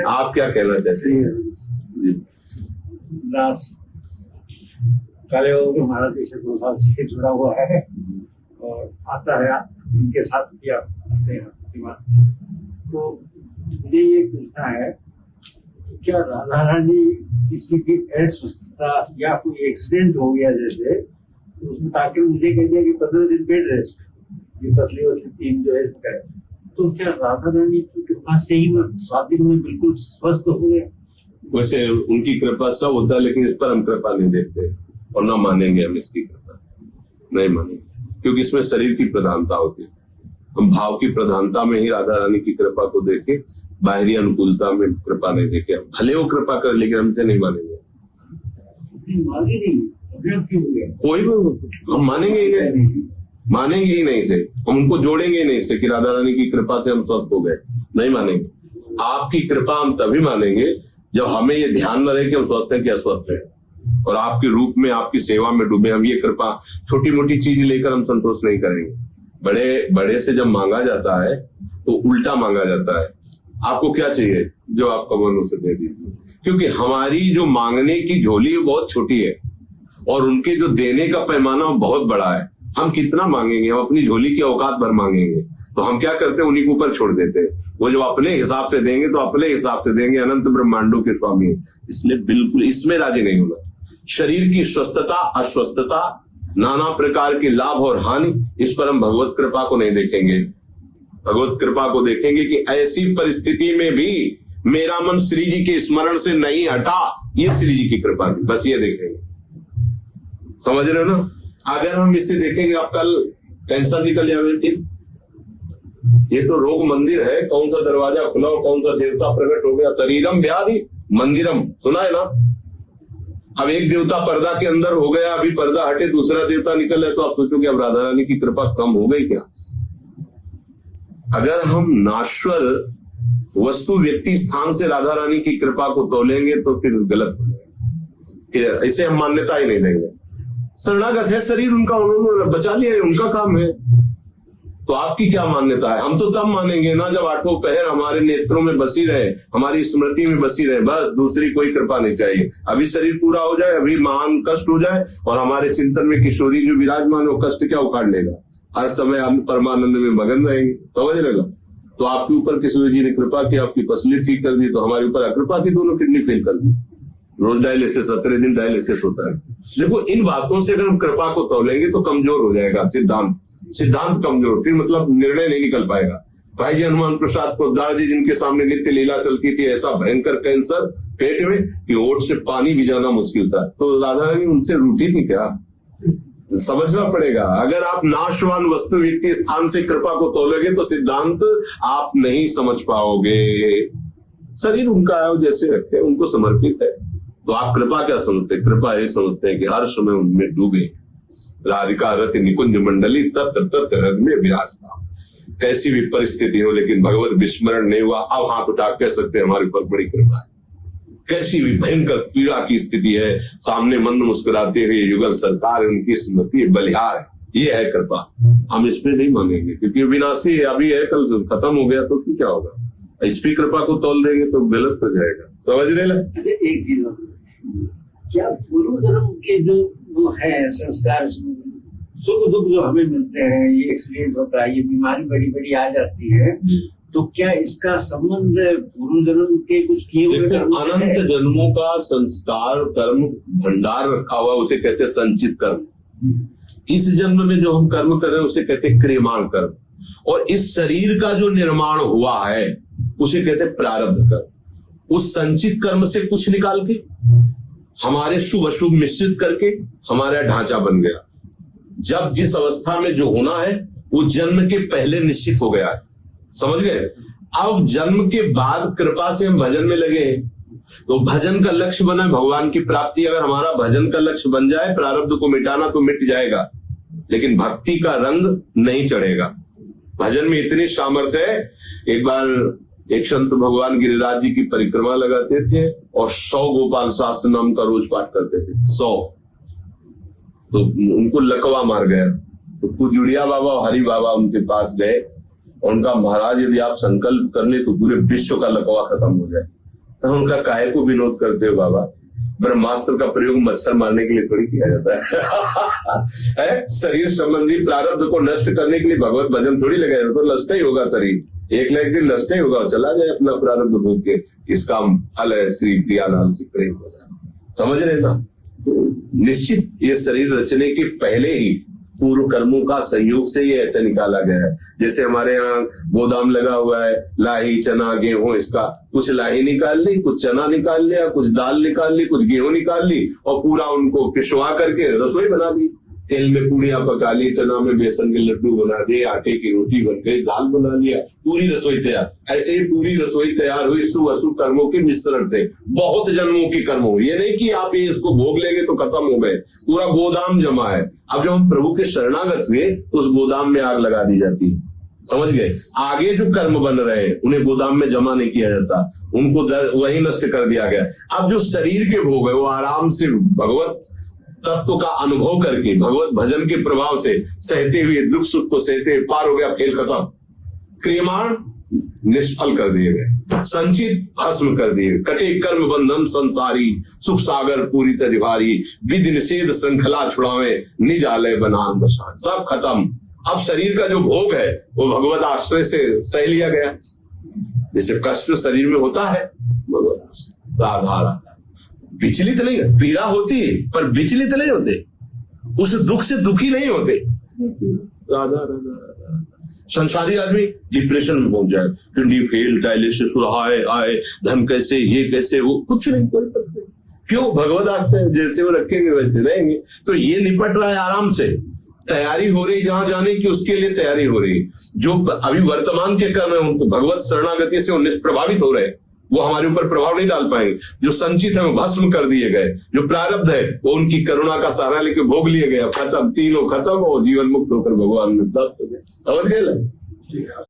आप क्या कहना चाहते हैं? दास काले बाबू महाराज जी से 2 साल से जुड़ा हुआ है और आता है उनके साथ भी आते हैं प्रतिमा। तो मुझे ये पूछना है, क्या राधा रानी किसी की अस्वस्थता या कोई एक्सीडेंट हो गया जैसे, तो उसमें ताकि मुझे कह दिया कि 15 दिन बेड रेस्ट, ये तसली वसली टीम जो है इसका, तो क्या राधा रानी की कृपा से ही 7 दिन में बिल्कुल स्वस्थ हो गया? वैसे उनकी कृपा सब होता है, लेकिन इस पर हम कृपा नहीं देखते और ना मानेंगे हम इसकी कृपा, नहीं मानेंगे, क्योंकि इसमें शरीर की प्रधानता होती है। हम भाव की प्रधानता में ही राधा रानी की कृपा को देखे, बाहरी अनुकूलता में कृपा नहीं देखे। भले वो कृपा कर, लेकिन हमसे नहीं मानेंगे। कोई भी हम मानेंगे ही नहीं, मानेंगे ही नहीं से, हम उनको जोड़ेंगे ही नहीं से कि राधा रानी की कृपा से हम स्वस्थ हो गए, नहीं मानेंगे। आपकी कृपा हम तभी मानेंगे जब हमें ये ध्यान न रहे कि हम स्वस्थ हैं कि अस्वस्थ हैं, और आपके रूप में, आपकी सेवा में डूबे हम। ये कृपा छोटी मोटी चीज लेकर हम संतोष नहीं करेंगे। बड़े बड़े से जब मांगा जाता है तो उल्टा मांगा जाता है। आपको क्या चाहिए, जो आपका मन उसे दे दीजिए, क्योंकि हमारी जो मांगने की झोली है बहुत छोटी है और उनके जो देने का पैमाना बहुत बड़ा है। हम कितना मांगेंगे, हम अपनी झोली की औकात भर मांगेंगे, तो हम क्या करते हैं, उन्हीं के ऊपर छोड़ देते हैं। वो जब अपने हिसाब से देंगे तो अपने हिसाब से देंगे, अनंत ब्रह्मांडों के स्वामी। इसलिए बिल्कुल इसमें राजी नहीं होना। शरीर की स्वस्थता, अस्वस्थता, नाना प्रकार के लाभ और हानि, इस पर हम भगवत कृपा को नहीं देखेंगे। भगवत कृपा को देखेंगे कि ऐसी परिस्थिति में भी मेरा मन श्री जी के स्मरण से नहीं हटा, ये श्री जी की कृपा थी, बस ये देखेंगे। समझ रहे हो ना? अगर हम इसे देखेंगे, अब कल टेंशन निकल जाएगी। ये तो रोग मंदिर है, कौन सा दरवाजा खुला और कौन सा देवता प्रकट हो गया। शरीरम व्याधि मंदिरम, सुना है ना? अब एक देवता पर्दा के अंदर हो गया, अभी पर्दा हटे दूसरा देवता निकल है, तो आप सोचोगे अब राधा रानी की कृपा कम हो गई क्या? अगर हम नाश्वर वस्तु व्यक्ति स्थान से राधा रानी की कृपा को तोलेंगे तो फिर गलत हो जाएगा। इसे हम मान्यता ही नहीं देंगे। शरणागत है शरीर उनका, उन्होंने बचा लिया है, उनका काम है, तो आपकी क्या मान्यता है? हम तो तब मानेंगे ना जब 8 पहर हमारे नेत्रों में बसी रहे, हमारी स्मृति में बसी रहे, बस दूसरी कोई कृपा नहीं चाहिए। अभी शरीर पूरा हो जाए, अभी महान कष्ट हो जाए और हमारे चिंतन में किशोरी जो विराजमान हो, कष्ट क्या उखाड़ लेगा? हर समय हम परमानंद में मगन रहेंगे, समझ रहेगा? तो आपके ऊपर किशोरी जी ने कृपा की, आपकी पसली ठीक कर दी, तो हमारे ऊपर अकृपा की, दोनों किडनी फेल कर दी। रोज डायलिसिस, 17 दिन डायलिसिस होता है। देखो, इन बातों से अगर हम कृपा को तोलेंगे तो कमजोर हो जाएगा सिद्धांत कमजोर, फिर मतलब निर्णय नहीं निकल पाएगा। भाई जी हनुमान प्रसाद पोद्दार जी, जिनके सामने नित्य लीला चलती थी, ऐसा भयंकर कैंसर पेट में कि ओट से पानी भी जाना मुश्किल था, तो राधा रानी उनसे रूठी थी क्या? समझना पड़ेगा। अगर आप नाशवान वस्तु व्यक्ति स्थान से कृपा को तोलोगे तो सिद्धांत आप नहीं समझ पाओगे। शरीर उनका है, जैसे रखते हैं, उनको समर्पित है, तो आप कृपा क्या समझते? कृपा ये समझते हैं कि हर समय उनमें डूबे। राधिका रति निकुंज मंडली तत्त तत्त रंग में विराजता। कैसी भी परिस्थिति हो, लेकिन भगवत विस्मरण नहीं हुआ, अब हाथ उठा कह सकते हैं हमारे ऊपर बड़ी कृपा है। कैसी भी भयंकर पीड़ा की स्थिति है, सामने मंद मुस्कुराते हुए युगल सरकार, उनकी स्मृति बलिहार है, ये है कृपा। हम इसमें नहीं मांगेंगे क्योंकि विनाशी है, अभी है, कल खत्म हो गया तो क्या होगा? इस भी कृपा को तोल देंगे तो गलत हो जाएगा। समझ रहे ना? अच्छा, एक चीज, क्या पूर्व जन्म के जो वो है संस्कार, सुख दुख जो हमें मिलते हैं, ये एक्सीडेंट होता है, ये बीमारी बड़ी बड़ी आ जाती है, तो क्या इसका संबंध पूर्व जन्म के कुछ किए हुए कर्म से है? अनंत जन्मों का संस्कार कर्म भंडार रखा हुआ, उसे कहते हैं संचित कर्म। इस जन्म में जो हम कर्म कर रहे हैं उसे कहते हैं क्रियमाण कर्म, और इस शरीर का जो निर्माण हुआ है उसे कहते हैं प्रारब्ध कर्म। उस संचित कर्म से कुछ निकाल के हमारे शुभ अशुभ मिश्रित करके हमारा ढांचा बन गया। जब जिस अवस्था में जो होना है वो जन्म के पहले निश्चित हो गया है, समझ गए? अब जन्म के बाद कृपा से हम भजन में लगे, तो भजन का लक्ष्य बना भगवान की प्राप्ति। अगर हमारा भजन का लक्ष्य बन जाए प्रारब्ध को मिटाना, तो मिट जाएगा, लेकिन भक्ति का रंग नहीं चढ़ेगा। भजन में इतनी सामर्थ्य है। एक बार एक संत भगवान गिरिराज जी की परिक्रमा लगाते थे और 100 गोपाल शास्त्र नाम का रोज पाठ करते थे, 100। तो उनको लकवा मार गया, तो कुजुड़िया बाबा और हरि बाबा उनके पास गए उनका महाराज यदि आप संकल्प कर ले तो पूरे विश्व का लकवा खत्म हो जाए। तो उनका काहे को विनोद करते हो बाबा? ब्रह्मास्त्र का प्रयोग मच्छर मारने के लिए थोड़ी किया जाता है शरीर संबंधी प्रारब्ध को नष्ट करने के लिए भगवत भजन थोड़ी लगाया जाता, तो नष्ट ही होगा शरीर, एक न एक दिन नष्ट ही होगा, चला जाए अपना प्रारब्ध भोग के। इसका फल है श्री प्रियालाल से प्रेम होगा, समझ रहे ना? निश्चित ये शरीर रचने के पहले ही पूर्व कर्मों का संयोग से ये ऐसे निकाला गया है। जैसे हमारे यहाँ गोदाम लगा हुआ है, लाही चना गेहूं, इसका कुछ लाही निकाल ली, कुछ चना निकाल लिया, कुछ दाल निकाल ली, कुछ गेहूं निकाल ली और पूरा उनको पिसवा करके रसोई बना दी। तेल में पूड़ियां पका ली, चना में बेसन के लड्डू बना दिए, आटे की रोटी बन गई, दाल बना लिया, पूरी रसोई तैयार। ऐसे ही पूरी रसोई तैयार हुई शुभ अशुभ कर्मों के मिश्रण से, बहुत जन्मों की कर्मों। ये नहीं कि आप ये इसको भोग लेंगे तो खत्म हो गए, पूरा गोदाम जमा है। अब जब हम प्रभु के शरणागत हुए तो उस गोदाम में आग लगा दी जाती है, समझ गए? आगे जो कर्म बन रहे हैं उन्हें गोदाम में जमा नहीं किया जाता, उनको वही नष्ट कर दिया गया। अब जो शरीर के भोग है वो आराम से भगवत तत्व का अनुभव करके भगवत भजन के प्रभाव से सहते हुए, दुख सुख को सहते हुए पार हो गया, खेल खत्म। क्रियमाण निष्फल कर दिए गए, संचित भस्म कर दिए, कटे कर्म बंधन संसारी, सुख सागर पूरी तजभारी, विधि निषेध श्रृंखला छुड़ावे, निज आलय बनान बसान। सब खत्म। अब शरीर का जो भोग है वो भगवत आश्रय से सह लिया गया। जैसे कष्ट शरीर में होता है, भगवत आधार विचलित नहीं, पीड़ा होती है पर विचलित नहीं होते, उस दुख से दुखी नहीं होते। राधा राधा। संसारी आदमी डिप्रेशन में पहुंच जाए, किडनी फेल, डायलिसिस आए, धन कैसे, ये कैसे, वो कुछ नहीं कर सकते। क्यों? भगवत आश्रय जैसे वो रखेंगे वैसे रहेंगे। तो ये निपट रहा है आराम से, तैयारी हो रही जहां जाने की, उसके लिए तैयारी हो रही। जो अभी वर्तमान के कर्म है उनको भगवत शरणागति से उन्हें प्रभावित हो रहे, वो हमारे ऊपर प्रभाव नहीं डाल पाएंगे। जो संचित है वो भस्म कर दिए गए, जो प्रारब्ध है वो उनकी करुणा का सहारा लेके भोग लिए गया, खत्म, तीनों खत्म, और जीवन मुक्त होकर भगवान में प्राप्त हो गए। समझ गए?